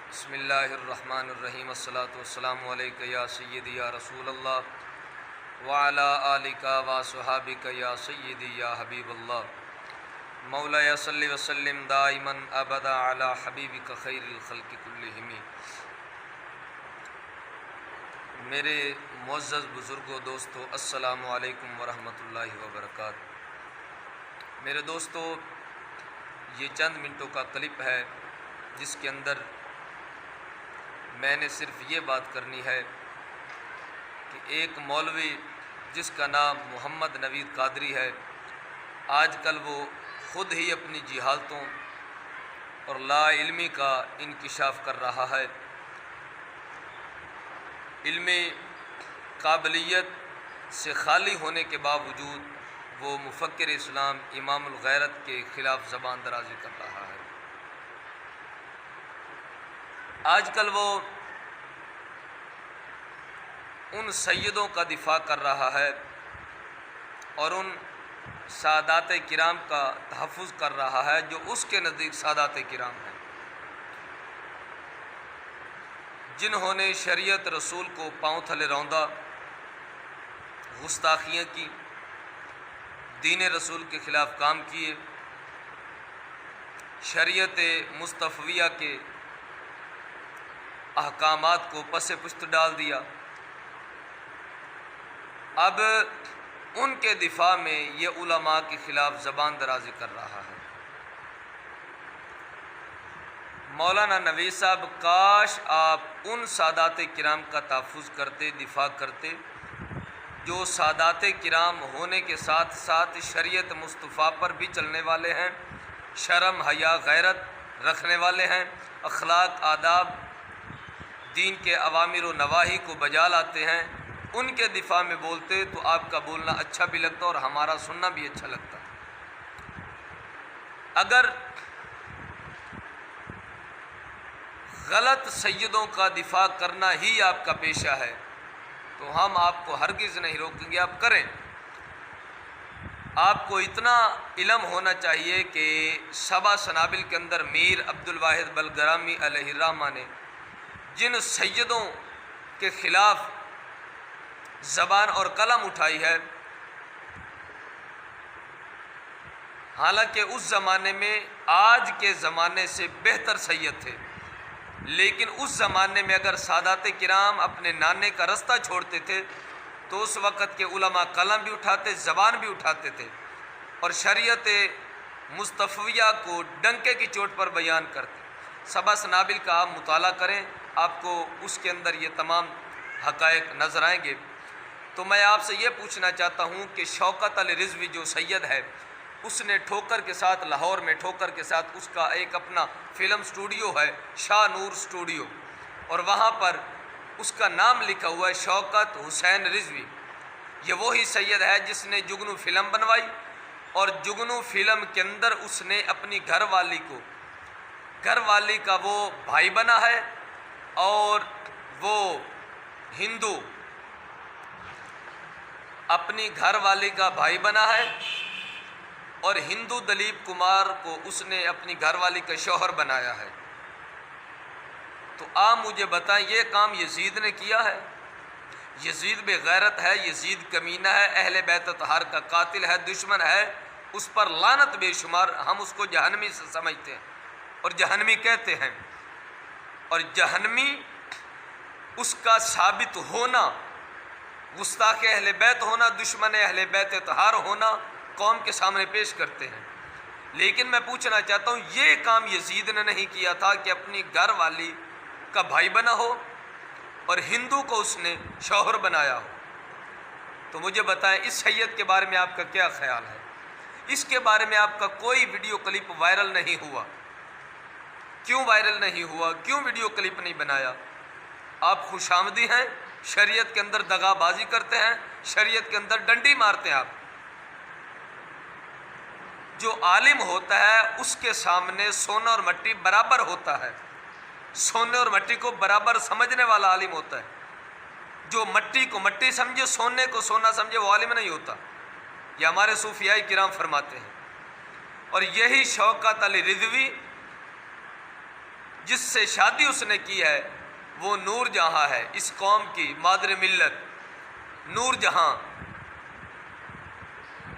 بسم اللہ الرحمن الرحیم الصلاۃ والسلام علیک یا سیدی یا رسول اللہ وعلی آلک و صحابک یا سیدی یا حبیب اللہ مولا صلی وسلم دائما ابدا علی حبیبک خیر الخلق کلہم۔ میرے معزز بزرگوں دوستو، السلام علیکم ورحمۃ اللہ وبرکاتہ۔ میرے دوستو، یہ چند منٹوں کا کلپ ہے جس کے اندر میں نے صرف یہ بات کرنی ہے کہ ایک مولوی جس کا نام محمد نوید قادری ہے، آج کل وہ خود ہی اپنی جہالتوں اور لا علمی کا انکشاف کر رہا ہے۔ علمی قابلیت سے خالی ہونے کے باوجود وہ مفکر اسلام امام الغیرت کے خلاف زبان درازی کر رہا ہے۔ آج کل وہ ان سیدوں کا دفاع کر رہا ہے اور ان سادات کرام کا تحفظ کر رہا ہے جو اس کے نزدیک سادات کرام ہیں، جنہوں نے شریعت رسول کو پاؤں تھلے روندا، گستاخیاں کی، دین رسول کے خلاف کام کیے، شریعت مصطفیہ کے احکامات کو پس پشت ڈال دیا۔ اب ان کے دفاع میں یہ علماء کے خلاف زبان درازی کر رہا ہے۔ مولانا نوید صاحب، کاش آپ ان سادات کرام کا تحفظ کرتے، دفاع کرتے جو سادات کرام ہونے کے ساتھ ساتھ شریعت مصطفیٰ پر بھی چلنے والے ہیں، شرم حیا غیرت رکھنے والے ہیں، اخلاق آداب دین کے اوامر و نواہی کو بجا لاتے ہیں۔ ان کے دفاع میں بولتے تو آپ کا بولنا اچھا بھی لگتا اور ہمارا سننا بھی اچھا لگتا۔ اگر غلط سیدوں کا دفاع کرنا ہی آپ کا پیشہ ہے تو ہم آپ کو ہرگز نہیں روکیں گے، آپ کریں۔ آپ کو اتنا علم ہونا چاہیے کہ سبا سنابل کے اندر میر عبد الواحد بلگرامی علیہ الرحمہ نے جن سیدوں کے خلاف زبان اور قلم اٹھائی ہے، حالانکہ اس زمانے میں آج کے زمانے سے بہتر سید تھے، لیکن اس زمانے میں اگر سادات کرام اپنے نانے کا رستہ چھوڑتے تھے تو اس وقت کے علماء قلم بھی اٹھاتے، زبان بھی اٹھاتے تھے اور شریعت مصطفیہ کو ڈنکے کی چوٹ پر بیان کرتے۔ سبا سنابل کا آپ مطالعہ کریں، آپ کو اس کے اندر یہ تمام حقائق نظر آئیں گے۔ تو میں آپ سے یہ پوچھنا چاہتا ہوں کہ شوکت علی رضوی جو سید ہے، اس نے ٹھوکر کے ساتھ لاہور میں ٹھوکر کے ساتھ اس کا ایک اپنا فلم سٹوڈیو ہے، شاہ نور سٹوڈیو، اور وہاں پر اس کا نام لکھا ہوا ہے شوکت حسین رضوی۔ یہ وہی سید ہے جس نے جگنو فلم بنوائی اور جگنو فلم کے اندر اس نے اپنی گھر والی کا وہ بھائی بنا ہے اور وہ ہندو اپنی گھر والی کا بھائی بنا ہے اور ہندو دلیپ کمار کو اس نے اپنی گھر والی کا شوہر بنایا ہے۔ تو آپ مجھے بتائیں، یہ کام یزید نے کیا ہے؟ یزید بے غیرت ہے، یزید کمینہ ہے، اہل بیت اطہار کا قاتل ہے، دشمن ہے، اس پر لعنت بے شمار۔ ہم اس کو جہنمی سے سمجھتے ہیں اور جہنمی کہتے ہیں، اور جہنمی اس کا ثابت ہونا، گستاخ اہل بیت ہونا، دشمن اہل بیت اطہار ہونا قوم کے سامنے پیش کرتے ہیں۔ لیکن میں پوچھنا چاہتا ہوں، یہ کام یزید نے نہیں کیا تھا کہ اپنی گھر والی کا بھائی بنا ہو اور ہندو کو اس نے شوہر بنایا ہو؟ تو مجھے بتائیں اس سید کے بارے میں آپ کا کیا خیال ہے؟ اس کے بارے میں آپ کا کوئی ویڈیو کلپ وائرل نہیں ہوا؟ کیوں وائرل نہیں ہوا؟ کیوں ویڈیو کلپ نہیں بنایا؟ آپ خوش آمدی ہیں، شریعت کے اندر دغا بازی کرتے ہیں، شریعت کے اندر ڈنڈی مارتے ہیں۔ آپ جو عالم ہوتا ہے اس کے سامنے سونا اور مٹی برابر ہوتا ہے، سونے اور مٹی کو برابر سمجھنے والا عالم ہوتا ہے۔ جو مٹی کو مٹی سمجھے، سونے کو سونا سمجھے، وہ عالم نہیں ہوتا۔ یہ ہمارے صوفیاء کرام فرماتے ہیں۔ اور یہی شوکت علی رضوی جس سے شادی اس نے کی ہے وہ نور جہاں ہے، اس قوم کی مادر ملت نور جہاں،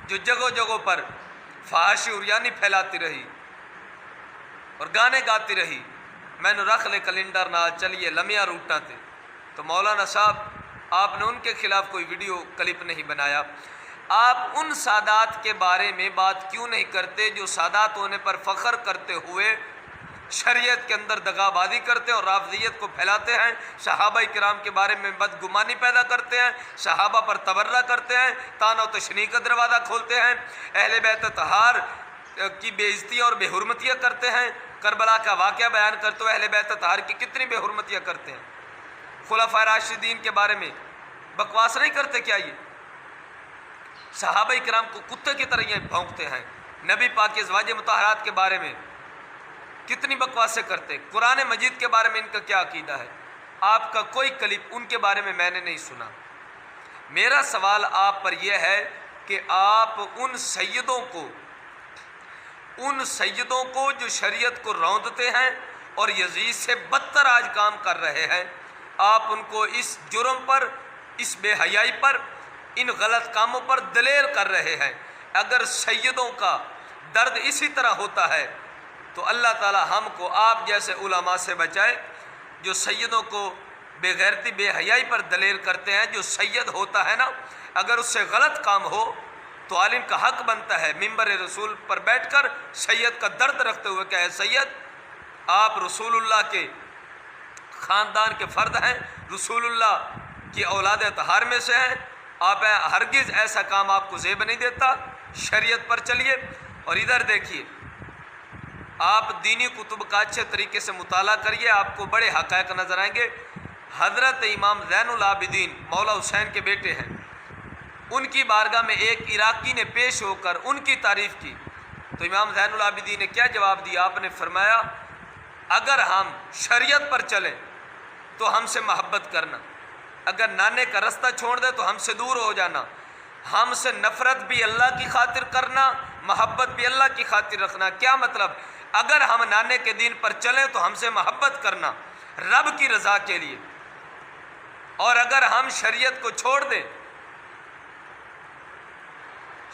جو جگہوں جگہوں پر فحاشی عریانی پھیلاتی رہی اور گانے گاتی رہی، میں نے رکھ لے کلنڈر نال چلیے لمیاں روٹاں تے۔ تو مولانا صاحب آپ نے ان کے خلاف کوئی ویڈیو کلپ نہیں بنایا، آپ ان سادات کے بارے میں بات کیوں نہیں کرتے جو سادات ہونے پر فخر کرتے ہوئے شریعت کے اندر دغابازی کرتے ہیں اور رافضیت کو پھیلاتے ہیں، صحابہ کرام کے بارے میں بدگمانی پیدا کرتے ہیں، صحابہ پر تبرہ کرتے ہیں، طعن و تشنیع کا دروازہ کھولتے ہیں، اہل بیت اطہار کی بے عزتی اور بے حرمتیاں کرتے ہیں، کربلا کا واقعہ بیان کرتے ہوئے اہل بیت اطہار کی کتنی بے حرمتیاں کرتے ہیں، خلفائے راشدین کے بارے میں بکواس نہیں کرتے کیا؟ یہ صحابہ کرام کو کتے کی طرح یہ بھونکتے ہیں، نبی پاک کے ازواج مطہرات کے بارے میں کتنی بکواسیں کرتے، قرآن مجید کے بارے میں ان کا کیا عقیدہ ہے؟ آپ کا کوئی کلپ ان کے بارے میں نے نہیں سنا۔ میرا سوال آپ پر یہ ہے کہ آپ ان سیدوں کو جو شریعت کو روندتے ہیں اور یزید سے بدتر آج کام کر رہے ہیں، آپ ان کو اس جرم پر، اس بے حیائی پر، ان غلط کاموں پر دلیر کر رہے ہیں۔ اگر سیدوں کا درد اسی طرح ہوتا ہے تو اللہ تعالی ہم کو آپ جیسے علماء سے بچائے جو سیدوں کو بے غیرتی بے حیائی پر دلیر کرتے ہیں۔ جو سید ہوتا ہے نا، اگر اس سے غلط کام ہو تو عالم کا حق بنتا ہے منبر رسول پر بیٹھ کر سید کا درد رکھتے ہوئے کہ اے سید، آپ رسول اللہ کے خاندان کے فرد ہیں، رسول اللہ کی اولاد اطہار میں سے ہیں، آپ ہرگز ایسا کام آپ کو زیب نہیں دیتا، شریعت پر چلیے۔ اور ادھر دیکھیے، آپ دینی کتب کا اچھے طریقے سے مطالعہ کریے، آپ کو بڑے حقائق نظر آئیں گے۔ حضرت امام زین العابدین مولا حسین کے بیٹے ہیں، ان کی بارگاہ میں ایک عراقی نے پیش ہو کر ان کی تعریف کی تو امام زین العابدین نے کیا جواب دیا؟ آپ نے فرمایا اگر ہم شریعت پر چلیں تو ہم سے محبت کرنا، اگر نانے کا رستہ چھوڑ دے تو ہم سے دور ہو جانا، ہم سے نفرت بھی اللہ کی خاطر کرنا، محبت بھی اللہ کی خاطر رکھنا۔ کیا مطلب؟ اگر ہم نانے کے دین پر چلیں تو ہم سے محبت کرنا رب کی رضا کے لیے، اور اگر ہم شریعت کو چھوڑ دیں،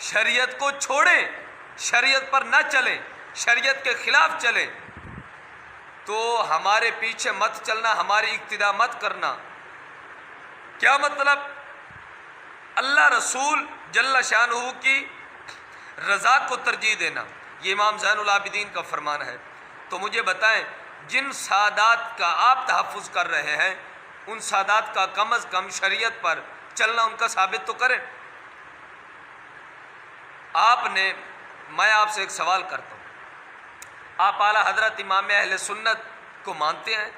شریعت کو چھوڑیں، شریعت پر نہ چلیں، شریعت کے خلاف چلیں تو ہمارے پیچھے مت چلنا، ہماری اقتداء مت کرنا۔ کیا مطلب؟ اللہ رسول جل شانہ کی رضا کو ترجیح دینا، یہ امام زین العابدین کا فرمان ہے۔ تو مجھے بتائیں، جن سادات کا آپ تحفظ کر رہے ہیں ان سادات کا کم از کم شریعت پر چلنا ان کا ثابت تو کریں۔ میں آپ سے ایک سوال کرتا ہوں، آپ اعلیٰ حضرت امام اہل سنت کو مانتے ہیں؟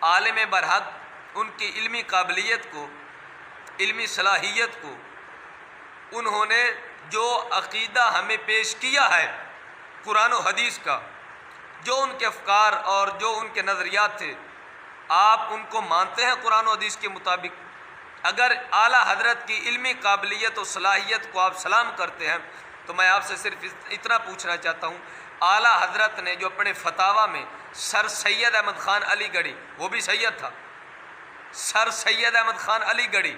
عالم برحق ان کی علمی قابلیت کو، علمی صلاحیت کو، انہوں نے جو عقیدہ ہمیں پیش کیا ہے قرآن و حدیث کا، جو ان کے افکار اور جو ان کے نظریات تھے، آپ ان کو مانتے ہیں قرآن و حدیث کے مطابق؟ اگر اعلیٰ حضرت کی علمی قابلیت و صلاحیت کو آپ سلام کرتے ہیں تو میں آپ سے صرف اتنا پوچھنا چاہتا ہوں، اعلیٰ حضرت نے جو اپنے فتاویٰ میں سر سید احمد خان علی گڑھی، وہ بھی سید تھا، سر سید احمد خان علی گڑھی،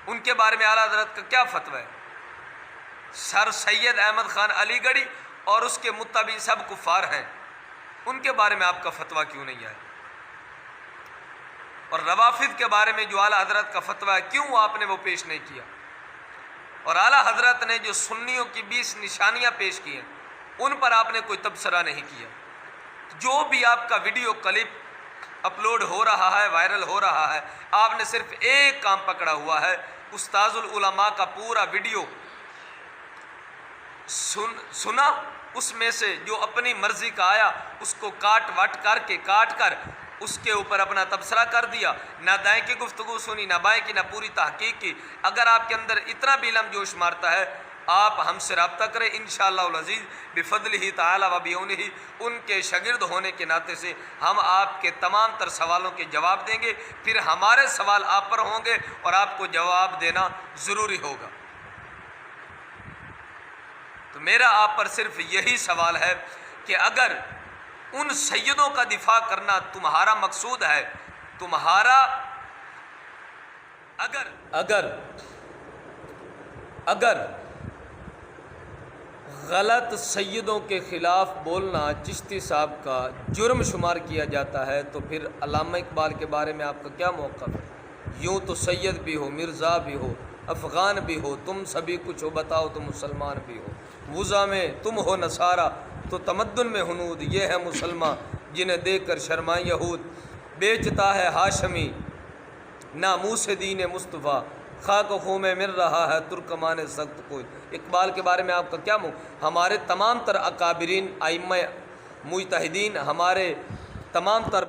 ان کے بارے میں اعلیٰ حضرت کا کیا فتویٰ ہے؟ سر سید احمد خان علی گڑھی اور اس کے متبع سب کفار ہیں، ان کے بارے میں آپ کا فتویٰ کیوں نہیں ہے؟ اور روافض کے بارے میں جو اعلیٰ حضرت کا فتویٰ ہے، کیوں آپ نے وہ پیش نہیں کیا؟ اور اعلیٰ حضرت نے جو سنیوں کی 20 نشانیاں پیش کی ہیں ان پر آپ نے کوئی تبصرہ نہیں کیا۔ جو بھی آپ کا ویڈیو کلپ اپلوڈ ہو رہا ہے، وائرل ہو رہا ہے، آپ نے صرف ایک کام پکڑا ہوا ہے، استاذ العلماء کا پورا ویڈیو سنا، اس میں سے جو اپنی مرضی کا آیا اس کو کاٹ کر اس کے اوپر اپنا تبصرہ کر دیا، نہ دائیں کی گفتگو سنی، نہ بائیں کی، نہ پوری تحقیق کی۔ اگر آپ کے اندر اتنا بھی علم جوش مارتا ہے، آپ ہم سے رابطہ کریں، انشاءاللہ العزیز بفضلہ تعالی و بعونہ، ان کے شاگرد ہونے کے ناطے سے ہم آپ کے تمام تر سوالوں کے جواب دیں گے، پھر ہمارے سوال آپ پر ہوں گے اور آپ کو جواب دینا ضروری ہوگا۔ تو میرا آپ پر صرف یہی سوال ہے کہ اگر ان سیدوں کا دفاع کرنا تمہارا مقصود ہے، تمہارا اگر غلط سیدوں کے خلاف بولنا چشتی صاحب کا جرم شمار کیا جاتا ہے تو پھر علامہ اقبال کے بارے میں آپ کا کیا موقف ہے؟ یوں تو سید بھی ہو، مرزا بھی ہو، افغان بھی ہو، تم سبھی کچھ ہو، بتاؤ تم مسلمان بھی ہو۔ وضع میں تم ہو نصارہ تو تمدن میں ہنود، یہ ہے مسلمان جنہیں دیکھ کر شرمائے یہود۔ بیچتا ہے ہاشمی ناموس دین مصطفیٰ، خاک و خوں میں مل رہا ہے ترکمان سخت کوئی۔ اقبال کے بارے میں آپ کا کیا ہمارے تمام تر اکابرین ائمہ مجتہدین، ہمارے تمام تر